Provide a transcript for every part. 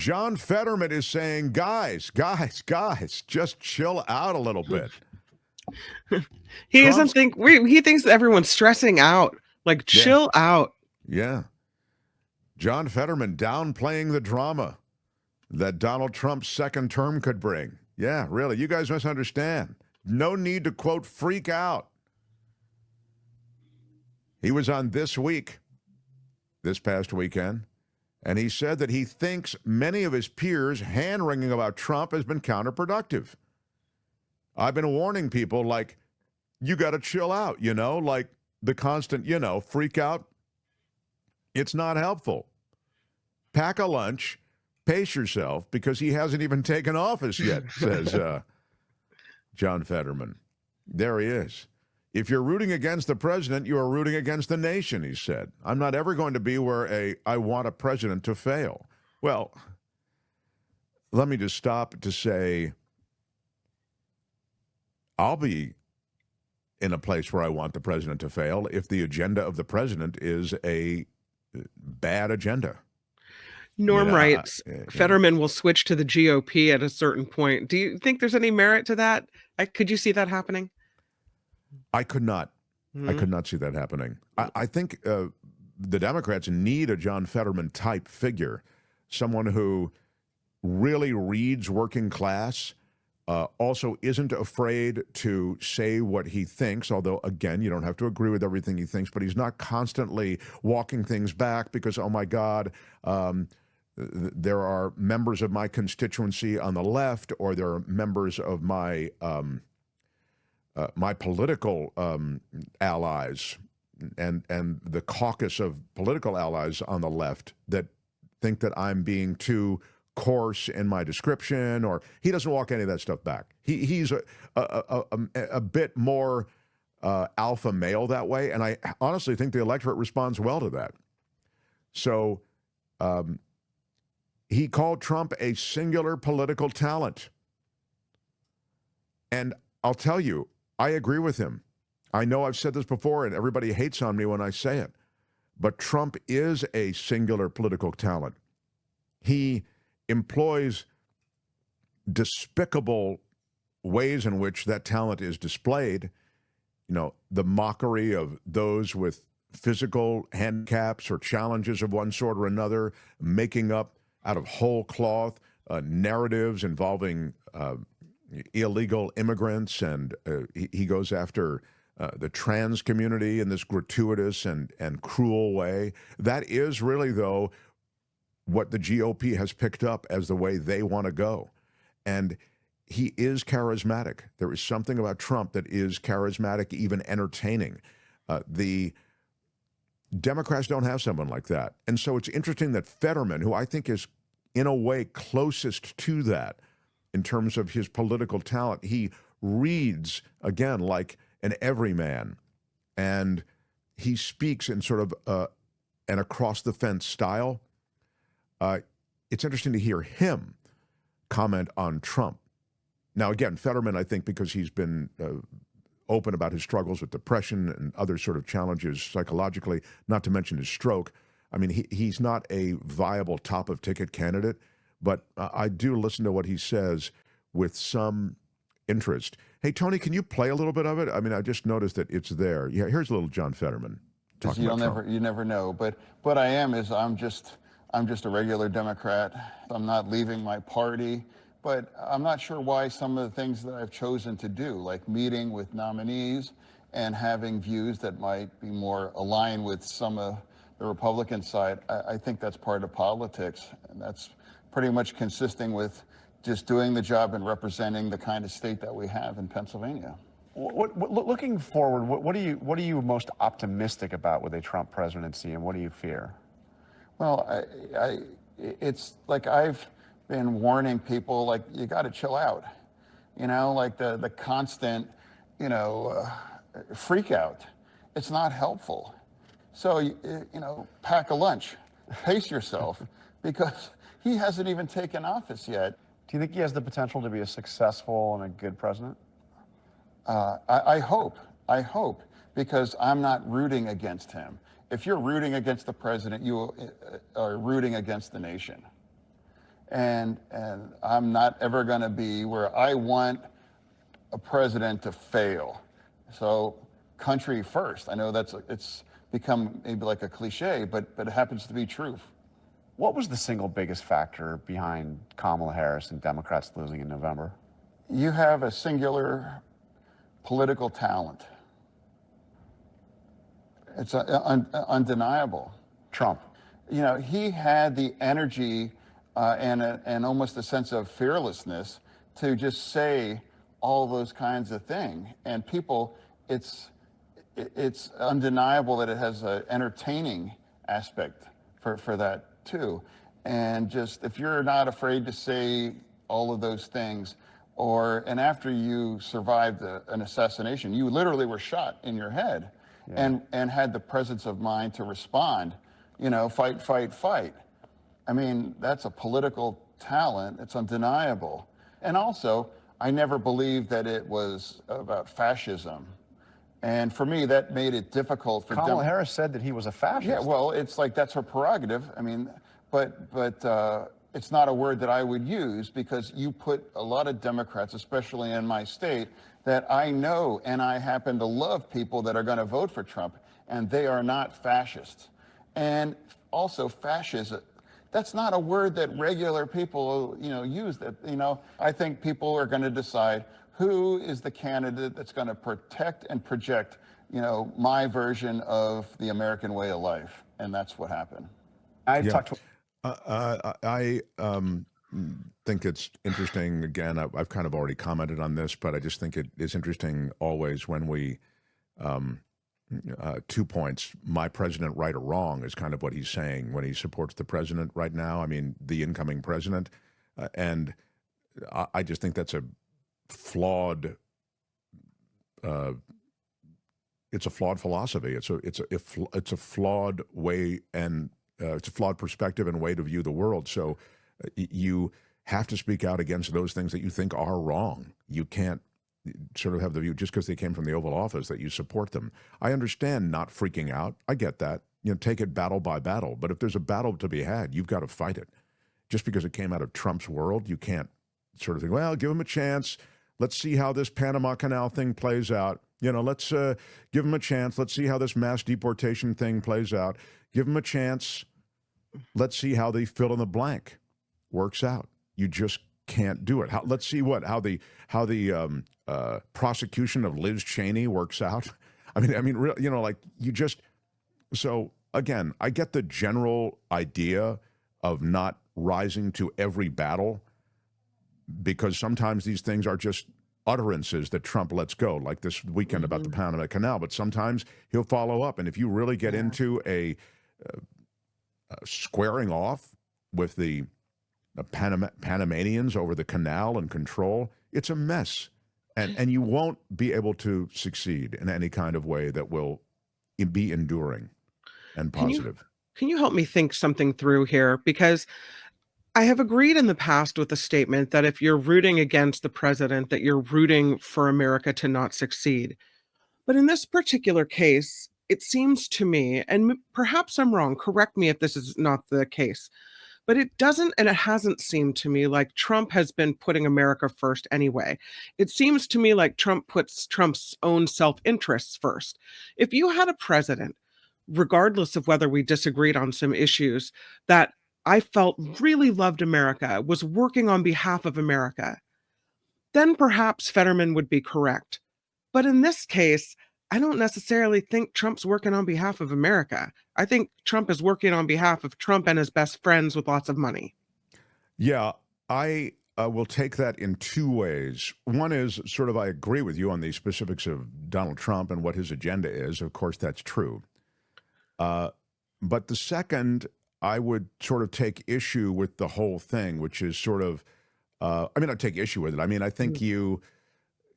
John Fetterman is saying, guys, just chill out a little bit. He doesn't think he thinks everyone's stressing out. Like, chill out. Yeah. John Fetterman downplaying the drama that Donald Trump's second term could bring. Yeah, really. You guys misunderstand. No need to, quote, freak out. He was on This Week this past weekend, and he said that he thinks many of his peers' hand-wringing about Trump has been counterproductive. I've been warning people, like, you got to chill out, like the constant, freak out. It's not helpful. Pack a lunch, pace yourself, because he hasn't even taken office yet, says John Fetterman. There he is. If you're rooting against the president, you are rooting against the nation, he said. I'm not ever going to be where I want a president to fail. Well, let me just stop to say, I'll be in a place where I want the president to fail if the agenda of the president is a bad agenda. Norm writes, Fetterman will switch to the GOP at a certain point. Do you think there's any merit to that? Could you see that happening? I could not. I could not see that happening. I think the Democrats need a John Fetterman type figure, someone who really reads working class, also isn't afraid to say what he thinks, although, again, you don't have to agree with everything he thinks, but he's not constantly walking things back because, oh, my God, there are members of my constituency on the left, or there are members of my my political allies and the caucus of political allies on the left that think that I'm being too coarse in my description, or he doesn't walk any of that stuff back. He's a bit more alpha male that way, and I honestly think the electorate responds well to that. So he called Trump a singular political talent. And I'll tell you, I agree with him. I know I've said this before, and everybody hates on me when I say it, but Trump is a singular political talent. He employs despicable ways in which that talent is displayed. The mockery of those with physical handicaps or challenges of one sort or another, making up out of whole cloth narratives involving illegal immigrants, and he goes after the trans community in this gratuitous and cruel way. That is really, though, what the GOP has picked up as the way they want to go. And he is charismatic. There is something about Trump that is charismatic, even entertaining. The Democrats don't have someone like that. And so it's interesting that Fetterman, who I think is in a way closest to that in terms of his political talent, he reads, again, like an everyman. And he speaks in sort of an across-the-fence style. It's interesting to hear him comment on Trump. Now, again, Fetterman, I think, because he's been open about his struggles with depression and other sort of challenges psychologically, not to mention his stroke. I mean, he's not a viable top-of-ticket candidate, but I do listen to what he says with some interest. Hey, Tony, can you play a little bit of it? I mean, I just noticed that it's there. Yeah, here's a little John Fetterman. You never know. But what I am is I'm just a regular Democrat. I'm not leaving my party. But I'm not sure why some of the things that I've chosen to do, like meeting with nominees and having views that might be more aligned with some of the Republican side, I think that's part of politics. And that's pretty much consistent with just doing the job and representing the kind of state that we have in Pennsylvania. Looking forward, what are you most optimistic about with a Trump presidency, and what do you fear? Well, it's like I've been warning people, like, you got to chill out, like the constant, freak out. It's not helpful. So, pack a lunch, pace yourself, because he hasn't even taken office yet. Do you think he has the potential to be a successful and a good president? I hope, because I'm not rooting against him. If you're rooting against the president, you are rooting against the nation. and I'm not ever going to be where I want a president to fail. So country first. I know it's become maybe like a cliche, but it happens to be true. What was the single biggest factor behind Kamala Harris and Democrats losing in November? You have a singular political talent. It's undeniable. Trump. You know, he had the energy and almost a sense of fearlessness to just say all those kinds of things. And people, it's undeniable that it has an entertaining aspect for that too. And just if you're not afraid to say all of those things, and after you survived an assassination, you literally were shot in your head, and had the presence of mind to respond, you know, fight, fight, fight. I mean, that's a political talent. It's undeniable. And also, I never believed that it was about fascism. And for me, that made it difficult for Kamala Harris said that he was a fascist. Yeah, well, it's like that's her prerogative. I mean, but it's not a word that I would use, because you put a lot of Democrats, especially in my state, that I know, and I happen to love people that are going to vote for Trump, and they are not fascists. And also fascism, that's not a word that regular people, you know, use. That, you know, I think people are going to decide who is the candidate that's going to protect and project, you know, my version of the American way of life, and that's what happened. I think it's interesting. Again, I've kind of already commented on this, but I just think it is interesting always when we 2 points. My president, right or wrong, is kind of what he's saying when he supports the president right now. I mean, the incoming president, and I just think that's a flawed. It's a flawed philosophy. It's a flawed way, and it's a flawed perspective and way to view the world. So you have to speak out against those things that you think are wrong. You can't sort of have the view just because they came from the Oval Office that you support them. I understand not freaking out. I get that. You know, take it battle by battle. But if there's a battle to be had, you've got to fight it. Just because it came out of Trump's world, you can't sort of think, well, give him a chance. Let's see how this Panama Canal thing plays out. You know, let's give him a chance. Let's see how this mass deportation thing plays out. Give him a chance. Let's see how the fill in the blank works out. You just can't do it. Let's see how the prosecution of Liz Cheney works out. I mean, you know, like you just. So again, I get the general idea of not rising to every battle, because sometimes these things are just utterances that Trump lets go, like this weekend about the Panama Canal. But sometimes he'll follow up, and if you really get into a squaring off with the Panamanians over the canal and control, it's a mess. And you won't be able to succeed in any kind of way that will be enduring and positive. Can you help me think something through here? Because I have agreed in the past with the statement that if you're rooting against the president, that you're rooting for America to not succeed. But in this particular case, it seems to me, and perhaps I'm wrong, correct me if this is not the case, but it doesn't, and it hasn't seemed to me like Trump has been putting America first anyway. It seems to me like Trump puts Trump's own self-interests first. If you had a president, regardless of whether we disagreed on some issues, that I felt really loved America, was working on behalf of America, then perhaps Fetterman would be correct. But in this case, I don't necessarily think Trump's working on behalf of America. I think Trump is working on behalf of Trump and his best friends with lots of money. Yeah, I will take that in 2 ways. One is sort of I agree with you on the specifics of Donald Trump and what his agenda is. Of course, that's true. But the second, I would sort of take issue with the whole thing, which is sort of, I take issue with it. I mean, I think you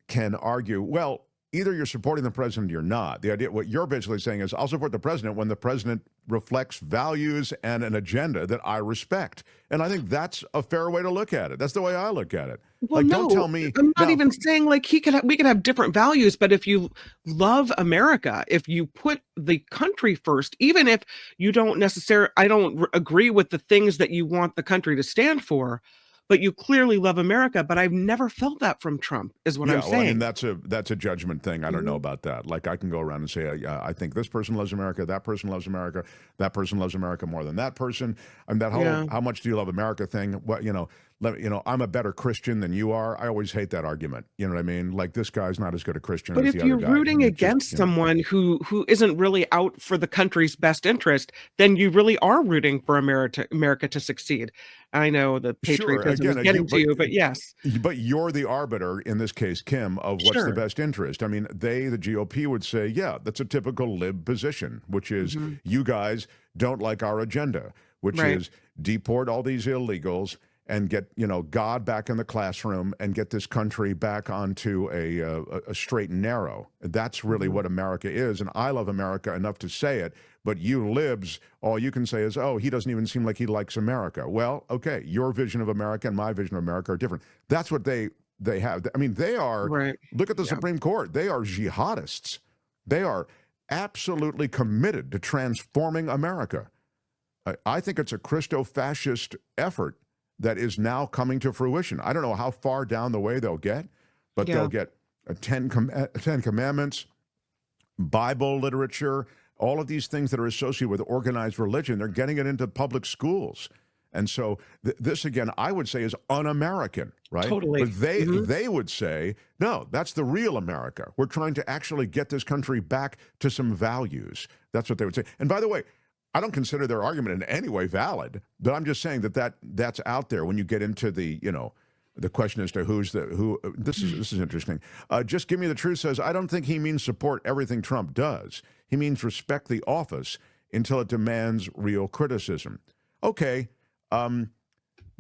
can argue, well, either you're supporting the president or you're not. The idea, what you're basically saying is, I'll support the president when the president reflects values and an agenda that I respect. And I think that's a fair way to look at it. That's the way I look at it. Well, Like, no, don't tell me I'm not now. even saying like we could have different values, but if you love America, if you put the country first, even if you don't necessarily, I don't agree with the things that you want the country to stand for, but you clearly love America. But I've never felt that from Trump, is what I'm Well, I mean, saying. that's a judgment thing. I don't know Mhm. about that. Like, I can go around and say, I think this person loves America, that person loves America, that person loves America more than that person. And that whole Yeah. how much do you love America thing? What, I'm a better Christian than you are. I always hate that argument. You know what I mean? Like, this guy's not as good a Christian But as if the other you're guy. rooting And it just, against someone who isn't really out for the country's best interest, then you really are rooting for America to succeed. I know the Sure. patriotism is Again, getting to you, but yes, but you're the arbiter in this case, Kim, of what's the sure. best interest. I mean, the GOP would say, yeah, that's a typical lib position, which is Mhm. you guys don't like our agenda, which Right. is deport all these illegals and get God back in the classroom and get this country back onto a straight and narrow. That's really Mhm. what America is, and I love America enough to say it. But you libs, all you can say is, oh, he doesn't even seem like he likes America. Well, okay, your vision of America and my vision of America are different. That's what they have. I mean, they are, Right. look at the Yeah. Supreme Court. They are jihadists. They are absolutely committed to transforming America. I think it's a Christo-fascist effort that is now coming to fruition. I don't know how far down the way they'll get, but Yeah. they'll get Ten Commandments, Bible literature, all of these things that are associated with organized religion. They're getting it into public schools. And so this, again, I would say is un-American, right? Totally. But they Mhm. they would say, no, that's the real America. We're trying to actually get this country back to some values. That's what they would say. And by the way, I don't consider their argument in any way valid, but I'm just saying that's out there when you get into the question as to who. This is interesting. Just Give Me the Truth says, I don't think he means support everything Trump does. He means respect the office until it demands real criticism. Okay,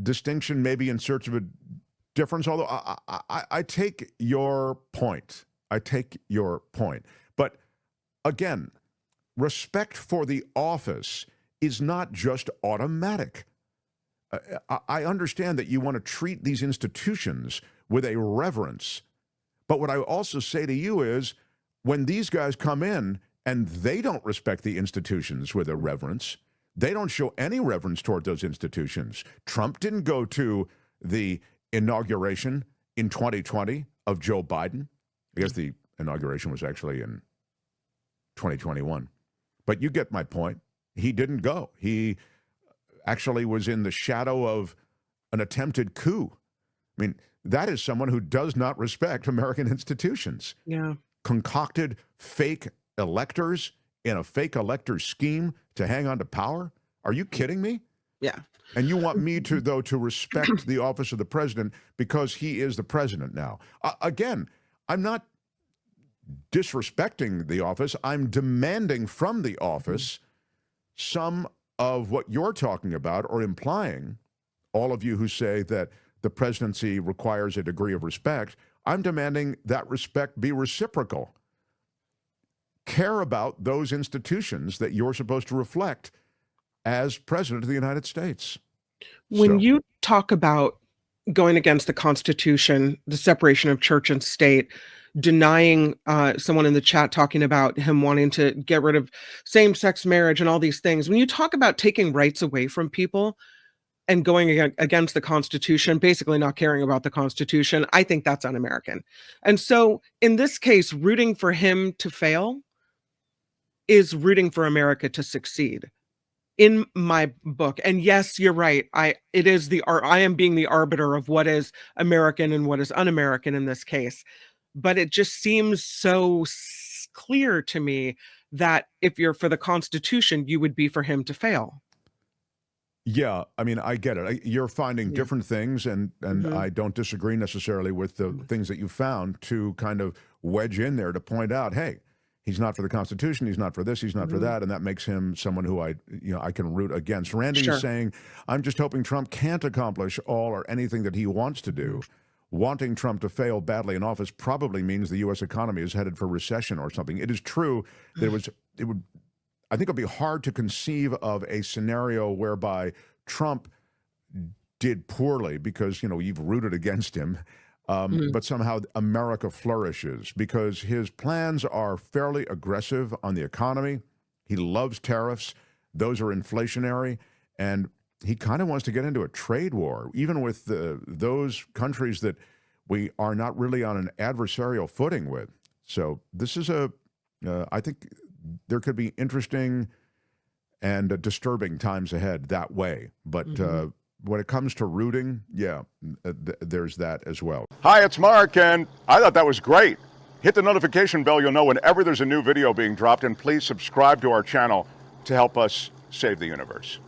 distinction maybe in search of a difference, although I take your point. I take your point. But again, respect for the office is not just automatic. I understand that you want to treat these institutions with a reverence. But what I also say to you is when these guys come in and they don't respect the institutions with a reverence, they don't show any reverence toward those institutions. Trump didn't go to the inauguration in 2020 of Joe Biden. I guess the inauguration was actually in 2021. But you get my point. He didn't go. He actually was in the shadow of an attempted coup. I mean, that is someone who does not respect American institutions. Yeah. Concocted fake electors in a fake elector scheme to hang on to power? Are you kidding me? Yeah. And you want me to, though, to respect the office of the president because he is the president now. Again, I'm not disrespecting the office. I'm demanding from the office some of what you're talking about or implying, all of you who say that the presidency requires a degree of respect. I'm demanding that respect be reciprocal. Care about those institutions that you're supposed to reflect as president of the United States. When So- you talk about going against the Constitution, the separation of church and state, denying someone in the chat talking about him wanting to get rid of same-sex marriage and all these things, when you talk about taking rights away from people and going against the Constitution, basically not caring about the Constitution, I think that's un-American. And so in this case, rooting for him to fail is rooting for America to succeed in my book. And yes, you're right. I am being the arbiter of what is American and what is un-American in this case. But it just seems so clear to me that if you're for the Constitution, you would be for him to fail. Yeah, I mean, I get it. You're finding Yeah. different things, and Mhm. I don't disagree necessarily with the things that you found to kind of wedge in there to point out, hey, he's not for the Constitution, he's not for this, he's not for Mhm. that, and that makes him someone who I can root against. Randy Sure. is saying, I'm just hoping Trump can't accomplish all or anything that he wants to do. wanting Trump to fail badly in office probably means the U.S. economy is headed for recession or something. It is true that I think it would be hard to conceive of a scenario whereby Trump did poorly because, you've rooted against him, but somehow America flourishes because his plans are fairly aggressive on the economy. He loves tariffs. Those are inflationary. And he kind of wants to get into a trade war, even with those countries that we are not really on an adversarial footing with. So this is I think there could be interesting and disturbing times ahead that way. But when it comes to rooting, there's that as well. Hi, it's Mark, and I thought that was great. Hit the notification bell, you'll know whenever there's a new video being dropped, and please subscribe to our channel to help us save the universe.